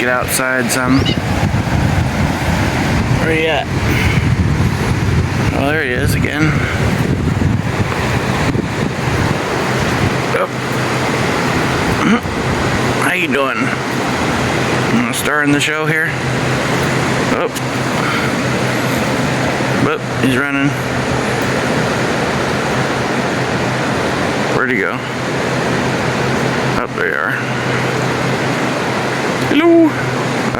get outside some. Where are you at? Oh, there he is again. Oh. How you doing? I'm starting the show here. Oh. Oh, he's running. Where'd he go? Oh, there you are. Hello.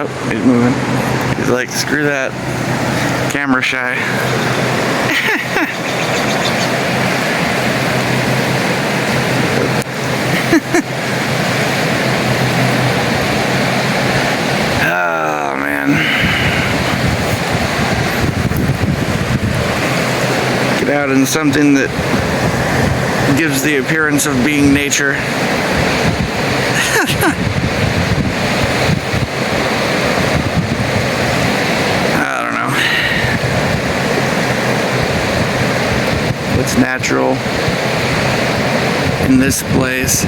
Oh, he's moving. He's like, screw that. Camera shy. Oh, man. Get out in something that gives the appearance of being nature. I don't know. What's natural in this place?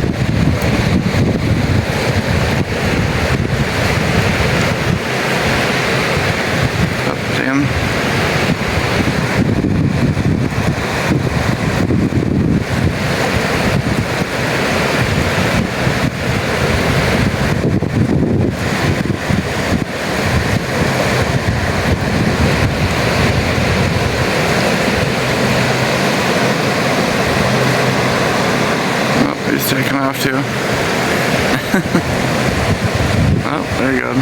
Oh, damn. Taking off too. Oh, there you go.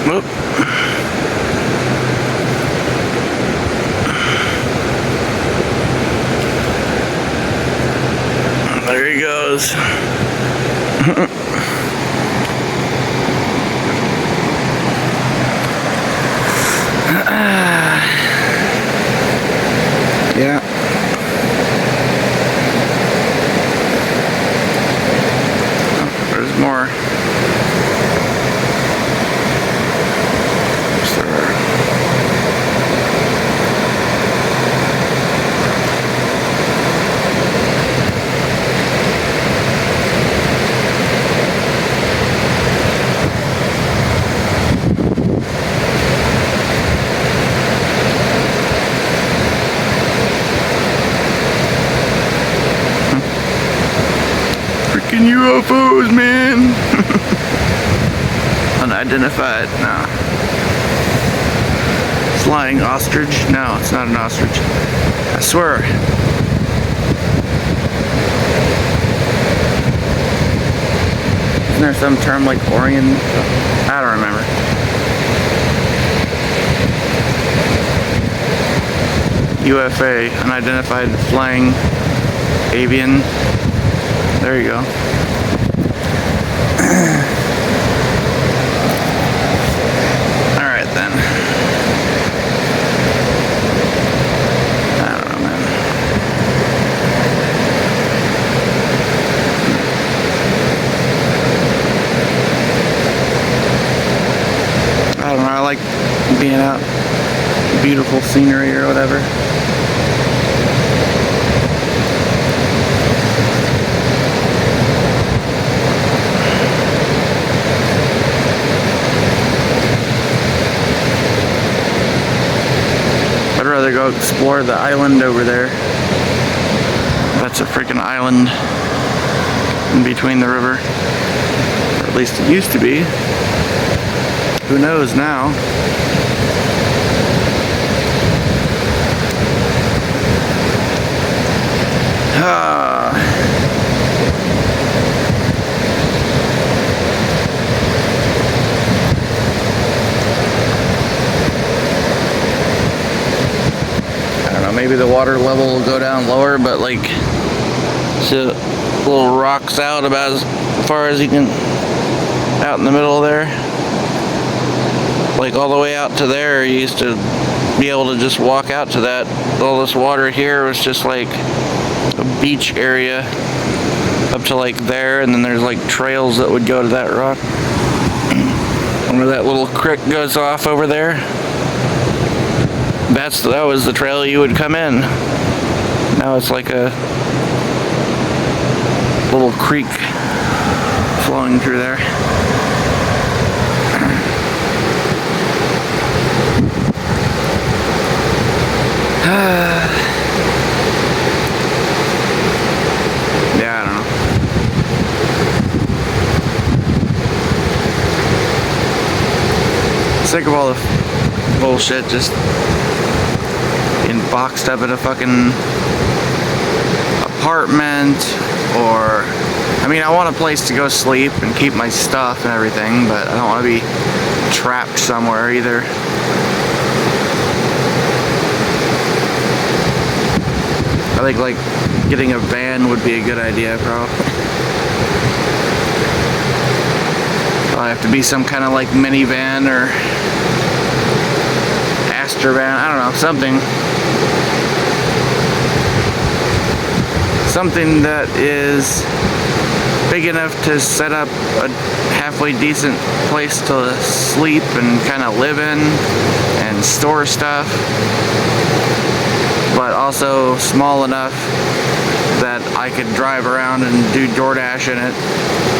Whoop. There he goes. Yeah. Oh, there's more. Freaking UFOs, man. Unidentified. No. Flying ostrich? No, it's not an ostrich. I swear. Isn't there some term like Orion? I don't remember. UFA, unidentified flying avian. There you go. Alright then. I don't know, man. I don't know, I like being out, beautiful scenery or whatever. I'd rather go explore the island over there. That's a freaking island in between the river. Or at least it used to be. Who knows now? I don't know, maybe the water level will go down lower, but like So little rocks out about as far as you can, out in the middle there. Like all the way out to there, you used to be able to just walk out to that. All this water here was just like a beach area up to like there, and then there's like trails that would go to that rock. And where that little creek goes off over there, that was the trail you would come in. Now it's like a little creek flowing through there. Yeah, I don't know. Sick of all the bullshit just being boxed up at a fucking apartment, or I mean, I want a place to go sleep and keep my stuff and everything, but I don't want to be trapped somewhere either. I think like getting a van would be a good idea, probably. Probably have to be some kind of like minivan or Astra van, I don't know, something that is big enough to set up a halfway decent place to sleep and kind of live in and store stuff, but also small enough that I could drive around and do DoorDash in it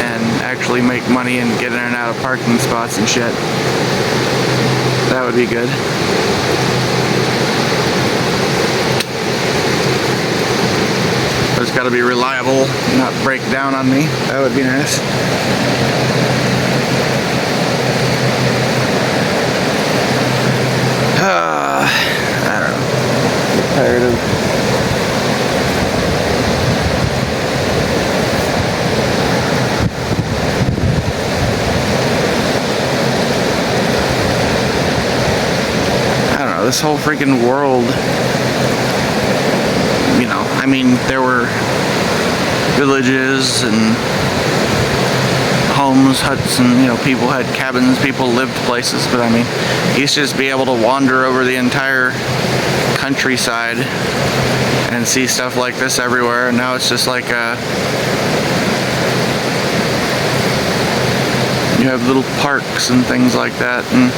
and actually make money and get in and out of parking spots and shit. That would be good. But it's got to be reliable, not break down on me. That would be nice. I don't know. I'm tired of this whole freaking world. You know, I mean, there were villages and homes, huts, and, you know, people had cabins, people lived places, but I mean, you used to just be able to wander over the entire countryside and see stuff like this everywhere, and now it's just like you have little parks and things like that, and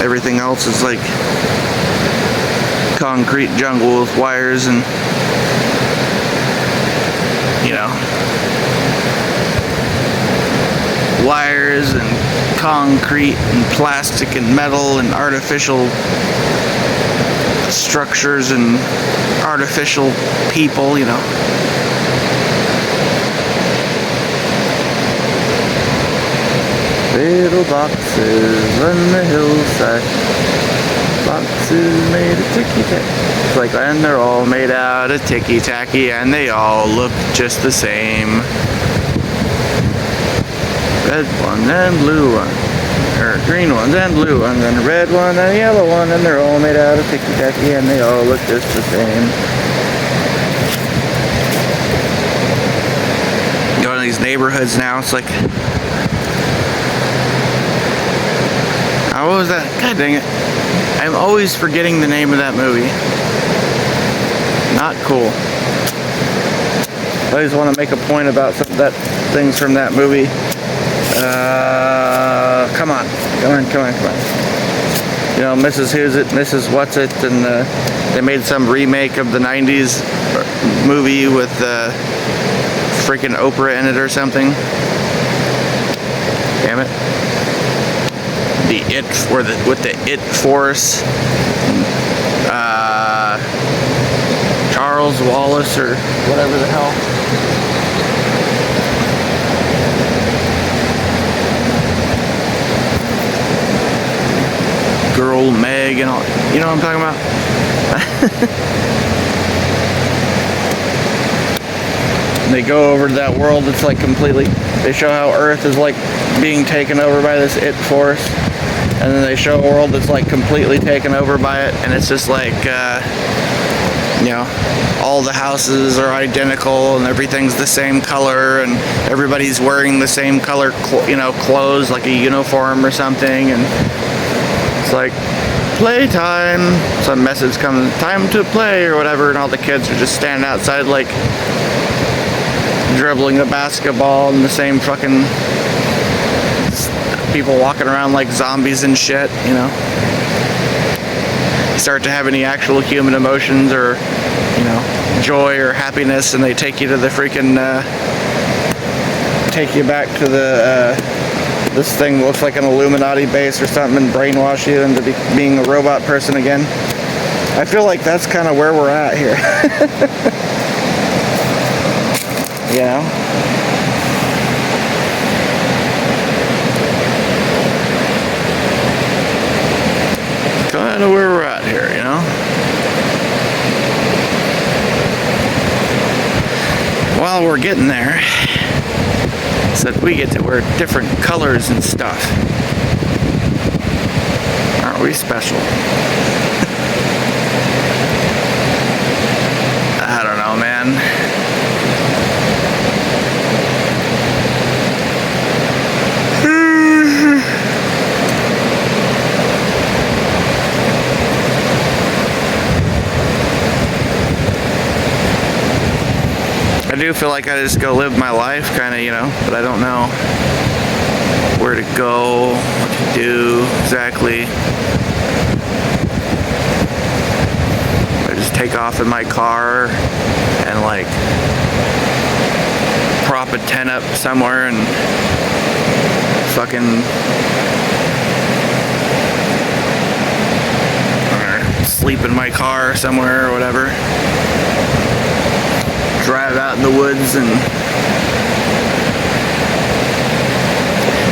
everything else is like concrete jungle with wires and, you know, wires and concrete and plastic and metal and artificial structures and artificial people, you know. Little boxes on the hillside, boxes made of ticky-tacky. It's like, and they're all made out of ticky-tacky, and they all look just the same. Red one and blue one, or green ones and blue ones, and a red one and a yellow one, and they're all made out of ticky-tacky, and they all look just the same. Going to these neighborhoods now, it's like, what was that? God dang it. I'm always forgetting the name of that movie. Not cool. I just want to make a point about things from that movie. Come on. You know, Mrs. Who's It, Mrs. What's It, and they made some remake of the 90s movie with freaking Oprah in it or something. Damn it. With the It Force, Charles Wallace or whatever the hell. Girl Meg and all, you know what I'm talking about? They go over to that world that's like completely, they show how Earth is like being taken over by this It Force. And then they show a world that's like completely taken over by it, and it's just like, you know, all the houses are identical and everything's the same color and everybody's wearing the same color, clothes, like a uniform or something, and it's like playtime. Some message comes, time to play or whatever, and all the kids are just standing outside like dribbling a basketball and the same fucking people walking around like zombies and shit, you know. You start to have any actual human emotions or, you know, joy or happiness, and they take you to the freaking, take you back to the, this thing looks like an Illuminati base or something, and brainwash you into being a robot person again. I feel like that's kind of where we're at here. You know? Kind of where we're at here, you know? While we're getting there, so that we get to wear different colors and stuff. Aren't we special? I don't know, man. I do feel like I just go live my life, kind of, you know, but I don't know where to go, what to do exactly. I just take off in my car and like prop a tent up somewhere and fucking sleep in my car somewhere or whatever. Drive out in the woods and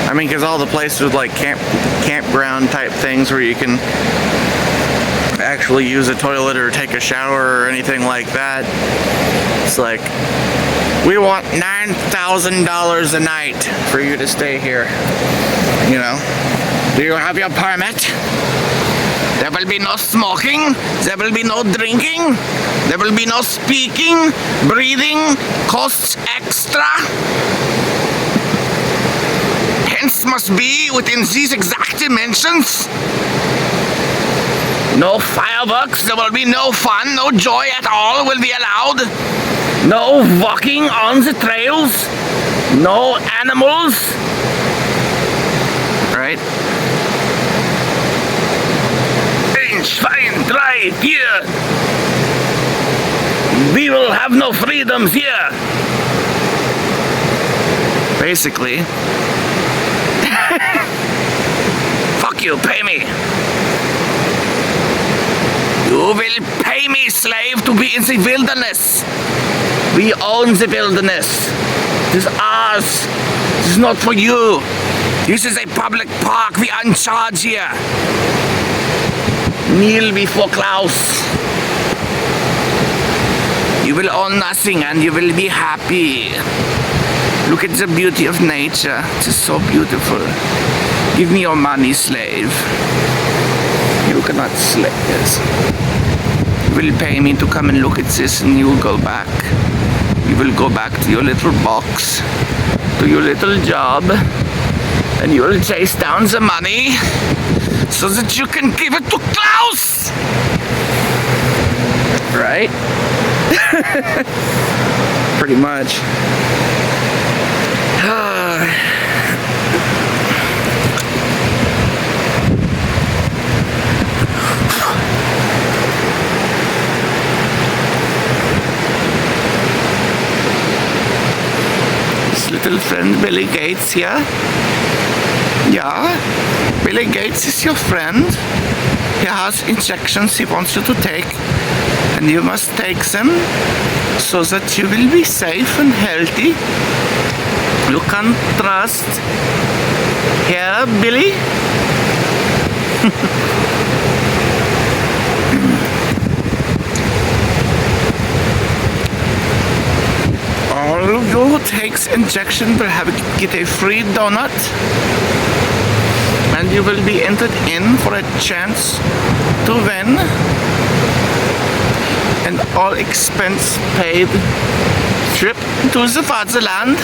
I mean, because all the places with like campground type things where you can actually use a toilet or take a shower or anything like that, it's like, we want $9,000 a night for you to stay here, you know. Do you have your permit? There will be no smoking, there will be no drinking, there will be no speaking, breathing, costs extra. Hence must be within these exact dimensions. No fireworks, there will be no fun, no joy at all will be allowed. No walking on the trails, no animals. Right? 1, 2, 3, 4. We will have no freedoms here. Basically. Fuck you, pay me. You will pay me, slave, to be in the wilderness. We own the wilderness. This is ours. This is not for you. This is a public park. We are in charge here. Kneel before Klaus. You will own nothing and you will be happy. Look at the beauty of nature. It is so beautiful. Give me your money, slave. You cannot slave this. You will pay me to come and look at this, and you will go back. You will go back to your little box, to your little job, and you will chase down the money so that you can give it to Klaus! Right? Pretty much. This little friend Billy Gates here. Yeah, Billy Gates is your friend. He has injections he wants you to take, and you must take them so that you will be safe and healthy. You can trust. Here, Billy? All of you who takes injection will get a free donut, and you will be entered in for a chance to win and all expense paid trip to the fatherland.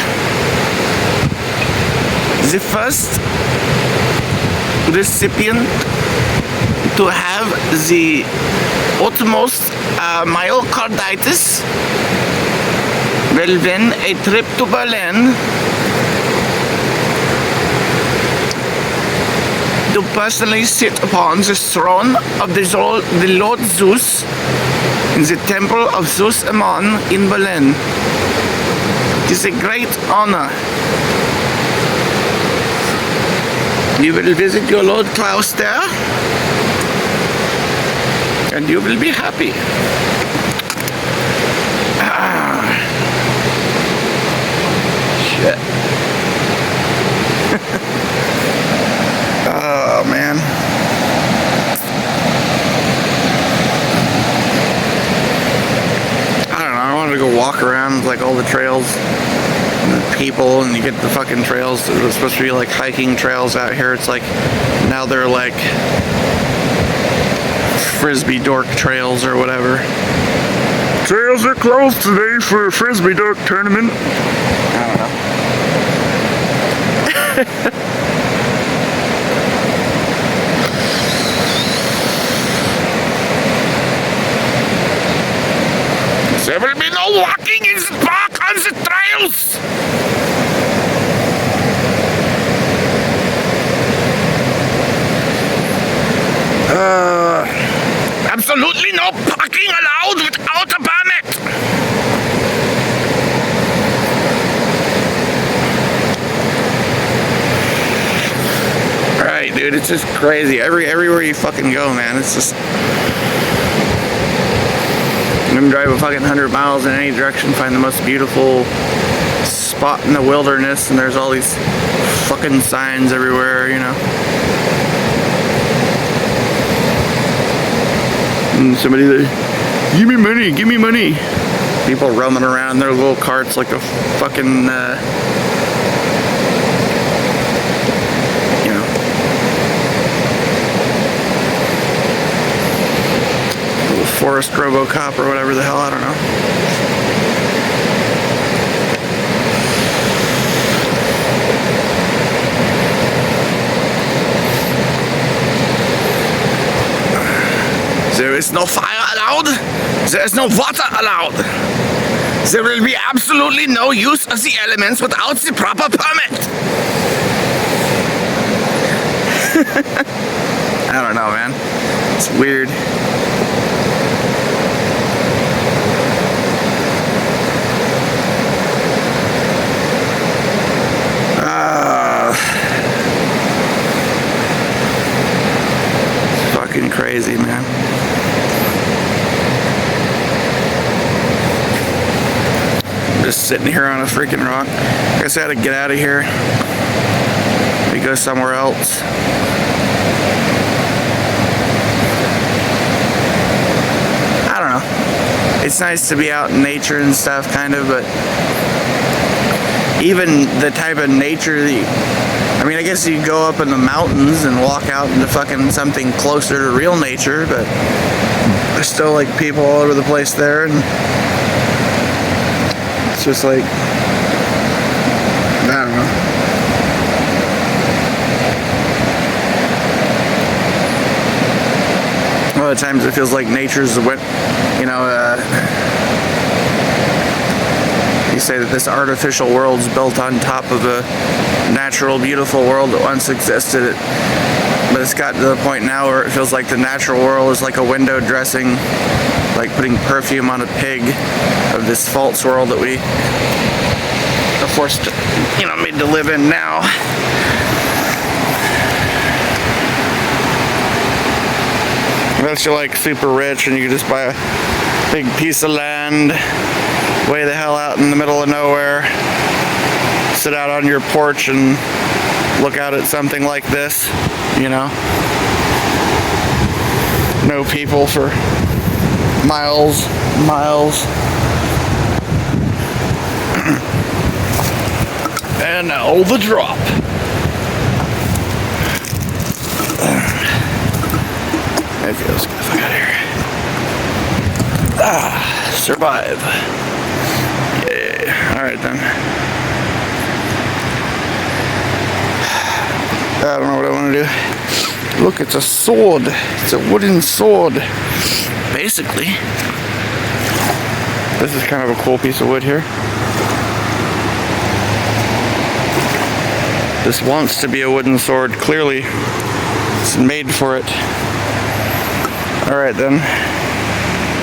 The first recipient to have the utmost myocarditis will win a trip to Berlin to personally sit upon the throne of the Lord Zeus in the temple of Zeus Ammon in Berlin. It is a great honor. You will visit your Lord Klaus there, and you will be happy. Shit. Oh, man. I don't know, I wanted to go walk around like all the trails and the people, and you get the fucking trails that are supposed to be like hiking trails out here. It's like, now they're like frisbee dork trails or whatever. Trails are closed today for a frisbee dork tournament. I don't know. There will be no walking in the park on the trails. Absolutely no parking allowed without a permit. Right, dude, it's just crazy. Everywhere you fucking go, man, it's just. You can drive a fucking 100 miles in any direction, find the most beautiful spot in the wilderness, and there's all these fucking signs everywhere, you know. And somebody there, give me money, give me money. People roaming around in their little carts like a fucking, you know, little forest RoboCop or whatever the hell, I don't know. There is no fire allowed. There is no water allowed. There will be absolutely no use of the elements without the proper permit. I don't know, man. It's weird. It's fucking crazy, man. Just sitting here on a freaking rock. I guess I had to get out of here. Maybe go somewhere else. I don't know. It's nice to be out in nature and stuff, kind of, but even the type of nature that you, I mean, I guess you go up in the mountains and walk out into fucking something closer to real nature, but there's still like people all over the place there, and it's just like, I don't know. A lot of times it feels like nature's the, you know, you say that this artificial world's built on top of a natural, beautiful world that once existed. But it's gotten to the point now where it feels like the natural world is like a window dressing, like putting perfume on a pig of this false world that we are forced to, you know, made to live in now. Unless you're like super rich and you can just buy a big piece of land way the hell out in the middle of nowhere, sit out on your porch and look out at something like this, you know. No people for miles, miles. And now the drop. Okay, let's get the fuck out of here. Survive. Yeah. Alright then. I don't know what I want to do. Look, it's a sword. It's a wooden sword. Basically. This is kind of a cool piece of wood here. This wants to be a wooden sword. Clearly, it's made for it. Alright then.